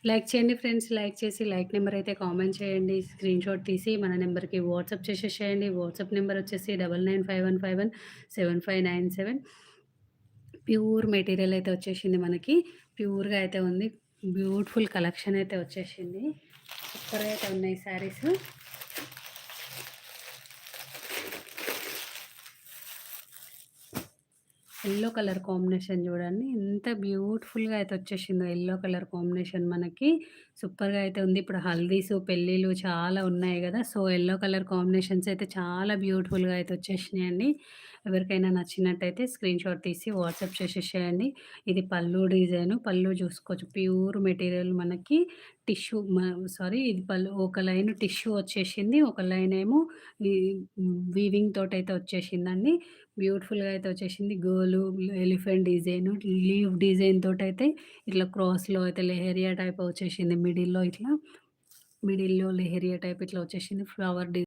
Like చేయండి friends. Like చేసి like number అయితే కామెంట్ చేయండి. స్క్రీన్‌షాట్ తీసి మన నెంబర్‌కి వాట్సాప్ చేసేసేయండి. వాట్సాప్ నెంబర్ వచ్చేసి 9951517597. ప్యూర్ మెటీరియల్ అయితే వచ్చేసింది మనకి. ప్యూర్‌గా అయితే ఉంది. బ్యూటిఫుల్ కలెక్షన్ అయితే వచ్చేసింది. సూపర్‌గా అయితే ఉన్నాయి శారీస్. యెల్లో కలర్ కాంబినేషన్ చూడండి. ఎంత బ్యూటిఫుల్‌గా అయితే వచ్చేసిందో యెల్లో కలర్ కాంబినేషన్ మనకి. సూపర్‌గా అయితే ఉంది. ఇప్పుడు హల్దీస్, పెళ్ళిళ్ళు చాలా ఉన్నాయి గదా! సో, యెల్లో కలర్ కాంబినేషన్స్ అయితే చాలా బ్యూటిఫుల్‌గా అయితే వచ్చేసినాయండి. ఎవరికైనా నచ్చినట్టయితే స్క్రీన్‌షాట్ తీసి వాట్సాప్ చేసేసేయండి. ఇది పల్లు డిజైను. పల్లు చూసుకోవచ్చు. ప్యూర్ మెటీరియల్ మనకి టిష్యూ సారీ, ఇది పల్లు. ఒక లైన్ టిష్యూ వచ్చేసింది. ఒక లైన్ ఏమో ఈ వీవింగ్ తోటైతే వచ్చేసిందండి. బ్యూటిఫుల్‌గా అయితే వచ్చేసింది. గర్లు, ఎలిఫెంట్ డిజైను, లీవ్ డిజైన్ తోటైతే ఇట్లా క్రాస్‌లో అయితే లెహరియా టైప్ వచ్చేసింది. మిడిల్‌లో లెహరియా టైప్ ఇట్లా వచ్చేసింది. ఫ్లవర్